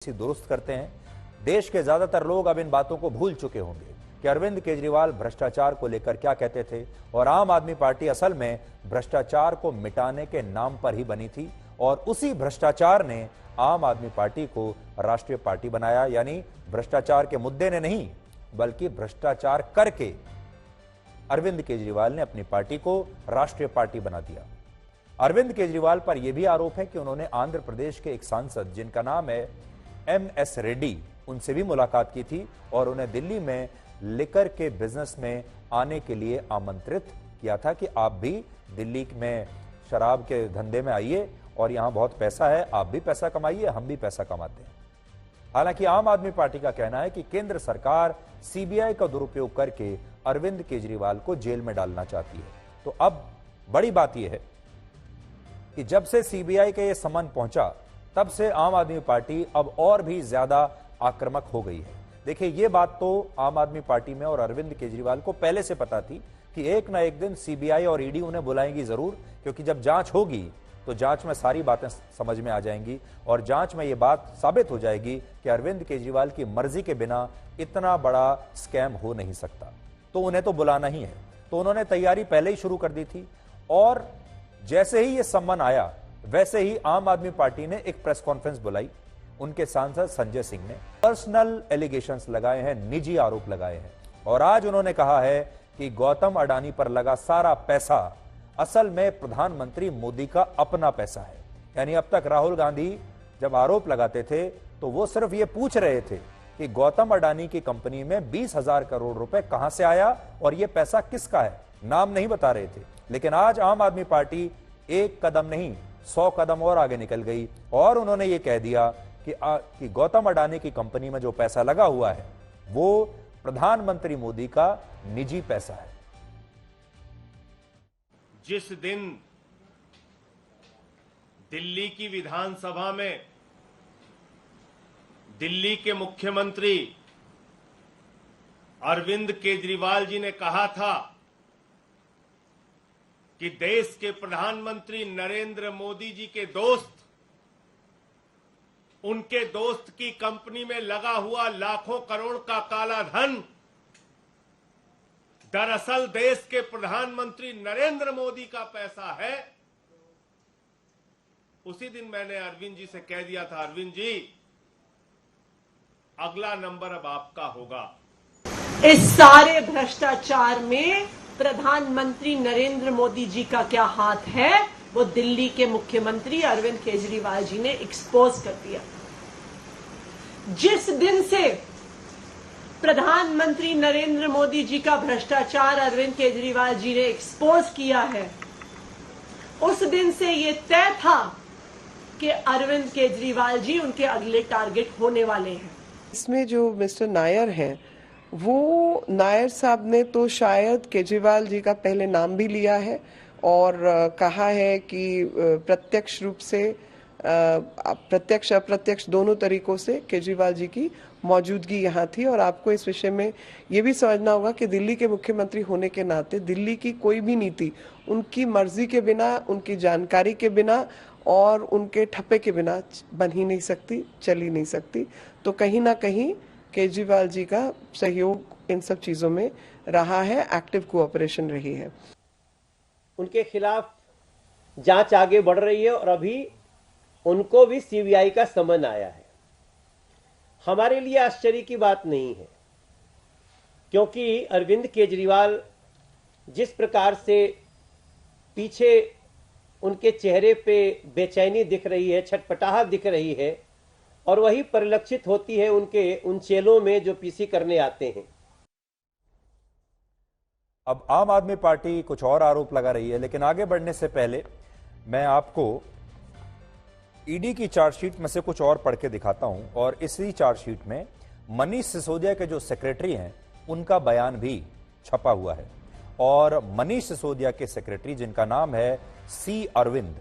दुरुस्त करते हैं। देश के ज्यादातर लोग अब इन बातों को भूल चुके होंगे कि अरविंद केजरीवाल भ्रष्टाचार को लेकर क्या कहते थे और आम आदमी पार्टी असल में भ्रष्टाचार को मिटाने के नाम पर ही बनी थी और उसी भ्रष्टाचार ने आम आदमी पार्टी को राष्ट्रीय पार्टी बनाया। यानी भ्रष्टाचार के मुद्दे ने नहीं बल्कि भ्रष्टाचार करके अरविंद केजरीवाल ने अपनी पार्टी को राष्ट्रीय पार्टी बना दिया। अरविंद केजरीवाल पर यह भी आरोप है कि उन्होंने आंध्र प्रदेश के एक सांसद जिनका नाम है MS रेड्डी, उनसे भी मुलाकात की थी और उन्हें दिल्ली में लिकर के बिजनेस में आने के लिए आमंत्रित किया था कि आप भी दिल्ली में शराब के धंधे में आइए और यहां बहुत पैसा है, आप भी पैसा कमाइए, हम भी पैसा कमाते हैं। हालांकि आम आदमी पार्टी का कहना है कि केंद्र सरकार CBI का दुरुपयोग करके अरविंद केजरीवाल को जेल में डालना चाहती है। तो अब बड़ी बात यह है कि जब से CBI के यह समन पहुंचा तब से आम आदमी पार्टी अब और भी ज्यादा आक्रामक हो गई है। देखिए, यह बात तो आम आदमी पार्टी में और अरविंद केजरीवाल को पहले से पता थी कि एक ना एक दिन CBI और ED उन्हें बुलाएंगी जरूर, क्योंकि जब जांच होगी तो जांच में सारी बातें समझ में आ जाएंगी और जांच में यह बात साबित हो जाएगी कि अरविंद केजरीवाल की मर्जी के बिना इतना बड़ा स्कैम हो नहीं सकता, तो उन्हें तो बुलाना ही है। तो उन्होंने तैयारी पहले ही शुरू कर दी थी और जैसे ही यह सम्मन आया वैसे ही आम आदमी पार्टी ने एक प्रेस कॉन्फ्रेंस बुलाई। उनके सांसद संजय सिंह ने पर्सनल एलिगेशंस लगाए हैं, निजी आरोप लगाए हैं और आज उन्होंने कहा है कि गौतम अडानी पर लगा सारा पैसा असल में प्रधानमंत्री मोदी का अपना पैसा है। यानी अब तक राहुल गांधी जब आरोप लगाते थे तो वो सिर्फ ये पूछ रहे थे कि गौतम अडानी की कंपनी में 20,000 करोड़ रुपए कहां से आया और यह पैसा किसका है, नाम नहीं बता रहे थे। लेकिन आज आम आदमी पार्टी एक कदम नहीं 100 कदम और आगे निकल गई और उन्होंने ये कह दिया कि गौतम अडानी की कंपनी में जो पैसा लगा हुआ है वो प्रधानमंत्री मोदी का निजी पैसा है। जिस दिन दिल्ली की विधानसभा में दिल्ली के मुख्यमंत्री अरविंद केजरीवाल जी ने कहा था कि देश के प्रधानमंत्री नरेंद्र मोदी जी के दोस्त, उनके दोस्त की कंपनी में लगा हुआ लाखों करोड़ का काला धन दरअसल देश के प्रधानमंत्री नरेंद्र मोदी का पैसा है, उसी दिन मैंने अरविंद जी से कह दिया था, अरविंद जी अगला नंबर अब आपका होगा। इस सारे भ्रष्टाचार में प्रधानमंत्री नरेंद्र मोदी जी का क्या हाथ है, वो दिल्ली के मुख्यमंत्री अरविंद केजरीवाल जी ने एक्सपोज कर दिया। जिस दिन से प्रधानमंत्री नरेंद्र मोदी जी का भ्रष्टाचार अरविंद केजरीवाल जी ने एक्सपोज किया है, उस दिन से ये तय था कि अरविंद केजरीवाल जी उनके अगले टारगेट होने वाले हैं। इसमें जो मिस्टर नायर हैं, वो नायर साहब ने तो शायद केजरीवाल जी का पहले नाम भी लिया है और कहा है कि प्रत्यक्ष रूप से प्रत्यक्ष अप्रत्यक्ष दोनों तरीकों से केजरीवाल जी की मौजूदगी यहाँ थी। और आपको इस विषय में ये भी समझना होगा कि दिल्ली के मुख्यमंत्री होने के नाते दिल्ली की कोई भी नीति उनकी मर्जी के बिना, उनकी जानकारी के बिना और उनके ठप्पे के बिना बन ही नहीं सकती, चल ही नहीं सकती। तो कहीं ना कहीं केजरीवाल जी का सहयोग इन सब चीजों में रहा है, एक्टिव कोऑपरेशन रही है। उनके खिलाफ जांच आगे बढ़ रही है और अभी उनको भी CBI का समन आया है। हमारे लिए आश्चर्य की बात नहीं है, क्योंकि अरविंद केजरीवाल जिस प्रकार से पीछे उनके चेहरे पे बेचैनी दिख रही है, छटपटाहट दिख रही है और वही परिलक्षित होती है उनके उन चेलों में जो PC करने आते हैं। अब आम आदमी पार्टी कुछ और आरोप लगा रही है, लेकिन आगे बढ़ने से पहले मैं आपको ED की चार्जशीट में से कुछ और पढ़ के दिखाता हूं और इसी चार्जशीट में मनीष सिसोदिया के जो सेक्रेटरी हैं उनका बयान भी छपा हुआ है। और मनीष सिसोदिया के सेक्रेटरी जिनका नाम है C अरविंद,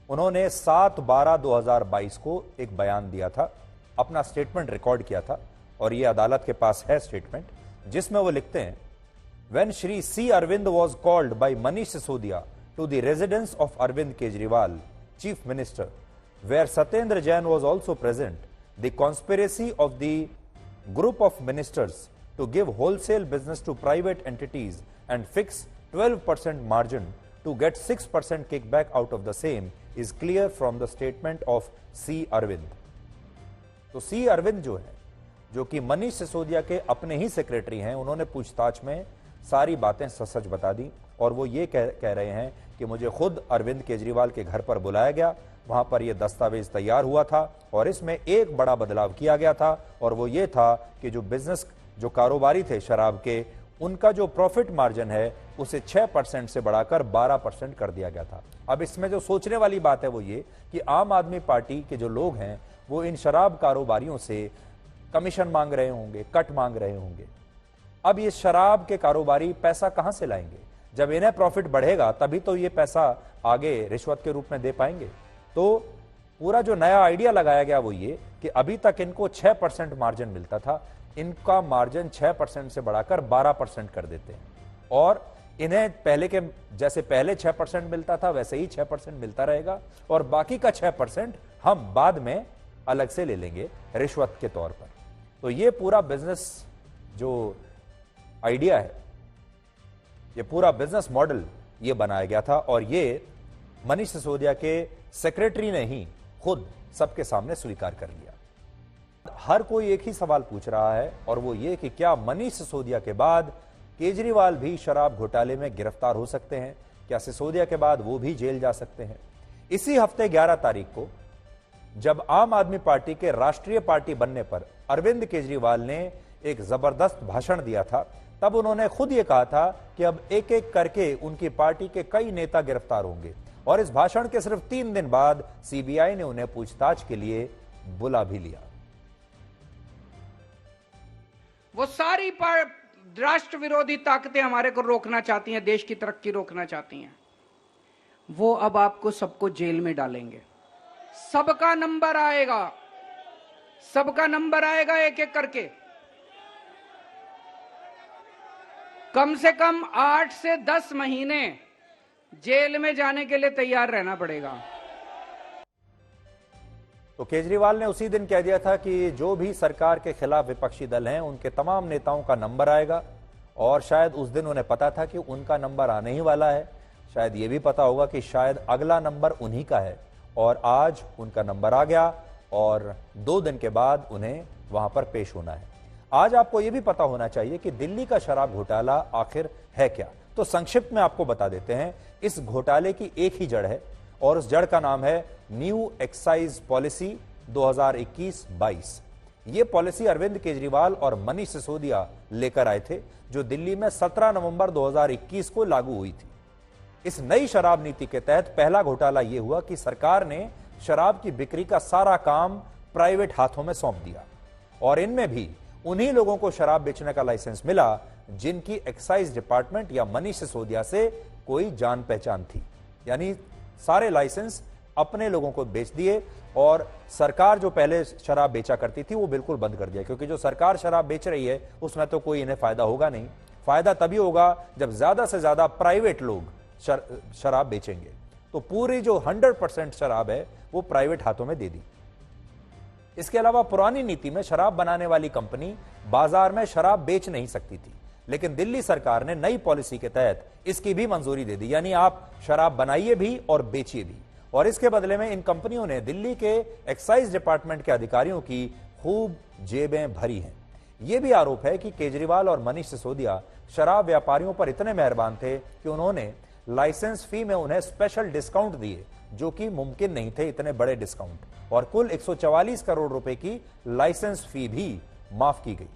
उन्होंने 7/12/2022 को एक बयान दिया था, अपना स्टेटमेंट रिकॉर्ड किया था और यह अदालत के पास है स्टेटमेंट, जिसमें वो लिखते हैं, When Shri C Arvind was called by Manish Sisodia to the residence of Arvind Kejriwal, Chief Minister, where Satyendra Jain was also present, the conspiracy of the group of ministers to give wholesale business to private entities and fix 12% margin to get 6% kickback out of the same is clear from the statement of C. Arvind. तो C. Arvind जो है, जो कि मनीष सिसोदिया के अपने ही secretary हैं, उन्होंने पूछताछ में सारी बातें सच बता दी और वो ये कह रहे हैं कि मुझे खुद अरविंद केजरीवाल के घर पर बुलाया गया, वहां पर यह दस्तावेज तैयार हुआ था और इसमें एक बड़ा बदलाव किया गया था और वो ये था कि जो बिजनेस जो कारोबारी थे शराब के, उनका जो प्रॉफिट मार्जिन है उसे 6% से बढ़ाकर 12% कर दिया गया था। अब इसमें जो सोचने वाली बात है वो ये कि आम आदमी पार्टी के जो लोग हैं वो इन शराब कारोबारियों से कमीशन मांग रहे होंगे, कट मांग रहे होंगे। अब ये शराब के कारोबारी पैसा कहां से लाएंगे? जब इन्हें प्रॉफिट बढ़ेगा तभी तो ये पैसा आगे रिश्वत के रूप में दे पाएंगे। तो पूरा जो नया आइडिया लगाया गया वो ये कि अभी तक इनको 6% मार्जिन मिलता था, इनका मार्जिन 6% से बढ़ाकर 12% कर देते हैं और इन्हें पहले के जैसे पहले 6% मिलता था वैसे ही 6% मिलता रहेगा और बाकी का 6% हम बाद में अलग से ले लेंगे रिश्वत के तौर पर। तो ये पूरा बिजनेस जो आइडिया है, ये पूरा बिजनेस मॉडल ये बनाया गया था और ये मनीष सिसोदिया के सेक्रेटरी ने ही खुद सबके सामने स्वीकार कर लिया। हर कोई एक ही सवाल पूछ रहा है और वो ये कि क्या मनीष सिसोदिया के बाद केजरीवाल भी शराब घोटाले में गिरफ्तार हो सकते हैं? क्या सिसोदिया के बाद वो भी जेल जा सकते हैं? इसी हफ्ते 11 तारीख को जब आम आदमी पार्टी के राष्ट्रीय पार्टी बनने पर अरविंद केजरीवाल ने एक जबरदस्त भाषण दिया था, तब उन्होंने खुद ये कहा था कि अब एक एक करके उनकी पार्टी के कई नेता गिरफ्तार होंगे और इस भाषण के सिर्फ 3 दिन बाद सीबीआई ने उन्हें पूछताछ के लिए बुला भी लिया। वो सारी राष्ट्र विरोधी ताकतें हमारे को रोकना चाहती हैं, देश की तरक्की रोकना चाहती हैं, वो अब आपको सबको जेल में डालेंगे। सबका नंबर आएगा, सबका नंबर आएगा एक एक करके। कम से कम 8 से 10 महीने जेल में जाने के लिए तैयार रहना पड़ेगा। तो केजरीवाल ने उसी दिन कह दिया था कि जो भी सरकार के खिलाफ विपक्षी दल हैं उनके तमाम नेताओं का नंबर आएगा और शायद उस दिन उन्हें पता था कि उनका नंबर आने ही वाला है। शायद ये भी पता होगा कि शायद अगला नंबर उन्हीं का है और आज उनका नंबर आ गया और 2 दिन के बाद उन्हें वहां पर पेश होना है। आज आपको यह भी पता होना चाहिए कि दिल्ली का शराब घोटाला आखिर है क्या। तो संक्षिप्त में आपको बता देते हैं, इस घोटाले की एक ही जड़ है और उस जड़ का नाम है न्यू एक्साइज पॉलिसी 2021-22। ये पॉलिसी अरविंद केजरीवाल और मनीष सिसोदिया लेकर आए थे, जो दिल्ली में 17 नवंबर 2021 को लागू हुई थी। इस नई शराब नीति के तहत पहला घोटाला यह हुआ कि सरकार ने शराब की बिक्री का सारा काम प्राइवेट हाथों में सौंप दिया और इनमें भी उन्हीं लोगों को शराब बेचने का लाइसेंस मिला जिनकी एक्साइज डिपार्टमेंट या मनीष सिसोदिया से कोई जान पहचान थी। यानी सारे लाइसेंस अपने लोगों को बेच दिए और सरकार जो पहले शराब बेचा करती थी वो बिल्कुल बंद कर दिया, क्योंकि जो सरकार शराब बेच रही है उसमें तो कोई इन्हें फायदा होगा नहीं। फायदा तभी होगा जब ज्यादा से ज्यादा प्राइवेट लोग शराब बेचेंगे। तो पूरी जो 100% शराब है वो प्राइवेट हाथों में दे दी। इसके अलावा पुरानी नीति में शराब बनाने वाली कंपनी बाजार में शराब बेच नहीं सकती थी, लेकिन दिल्ली सरकार ने नई पॉलिसी के तहत इसकी भी मंजूरी दे दी। यानी आप शराब बनाइए भी और बेचिए भी। और इसके बदले में इन कंपनियों ने दिल्ली के एक्साइज डिपार्टमेंट के अधिकारियों की खूब जेबें भरी हैं। यह भी आरोप है कि केजरीवाल और मनीष सिसोदिया शराब व्यापारियों पर इतने मेहरबान थे कि उन्होंने लाइसेंस फी में उन्हें स्पेशल डिस्काउंट दिए, जो कि मुमकिन नहीं थे इतने बड़े डिस्काउंट, और कुल 144 करोड़ रुपए की लाइसेंस फी भी माफ की गई।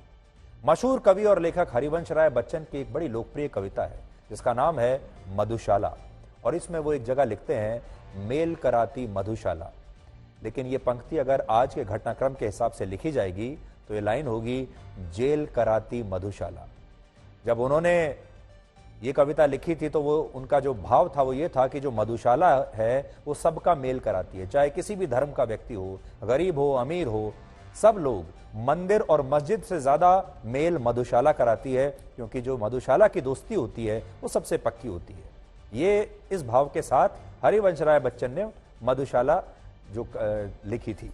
मशहूर कवि और लेखक हरिवंश राय बच्चन की एक बड़ी लोकप्रिय कविता है जिसका नाम है मधुशाला, और इसमें वो एक जगह लिखते हैं, मेल कराती मधुशाला। लेकिन ये पंक्ति अगर आज के घटनाक्रम के हिसाब से लिखी जाएगी तो ये लाइन होगी, जेल कराती मधुशाला। जब उन्होंने ये कविता लिखी थी तो वो उनका जो भाव था वो ये था कि जो मधुशाला है वो सबका मेल कराती है, चाहे किसी भी धर्म का व्यक्ति हो, गरीब हो, अमीर हो, सब लोग। मंदिर और मस्जिद से ज्यादा मेल मधुशाला कराती है, क्योंकि जो मधुशाला की दोस्ती होती है वो सबसे पक्की होती है। ये इस भाव के साथ हरिवंश राय बच्चन ने मधुशाला जो लिखी थी।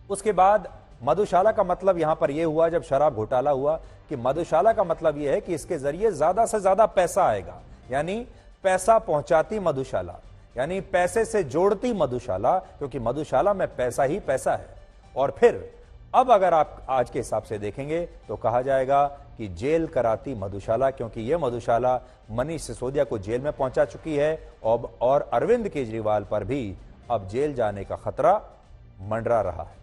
उसके बाद मधुशाला का मतलब यहां पर यह हुआ जब शराब घोटाला हुआ कि मधुशाला का मतलब यह है कि इसके जरिए ज्यादा से ज्यादा पैसा आएगा, यानी पैसा पहुंचाती मधुशाला, यानी पैसे से जोड़ती मधुशाला, क्योंकि मधुशाला में पैसा ही पैसा है। और फिर अब अगर आप आज के हिसाब से देखेंगे तो कहा जाएगा कि जेल कराती मधुशाला, क्योंकि यह मधुशाला मनीष सिसोदिया को जेल में पहुंचा चुकी है और अरविंद केजरीवाल पर भी अब जेल जाने का खतरा मंडरा रहा है।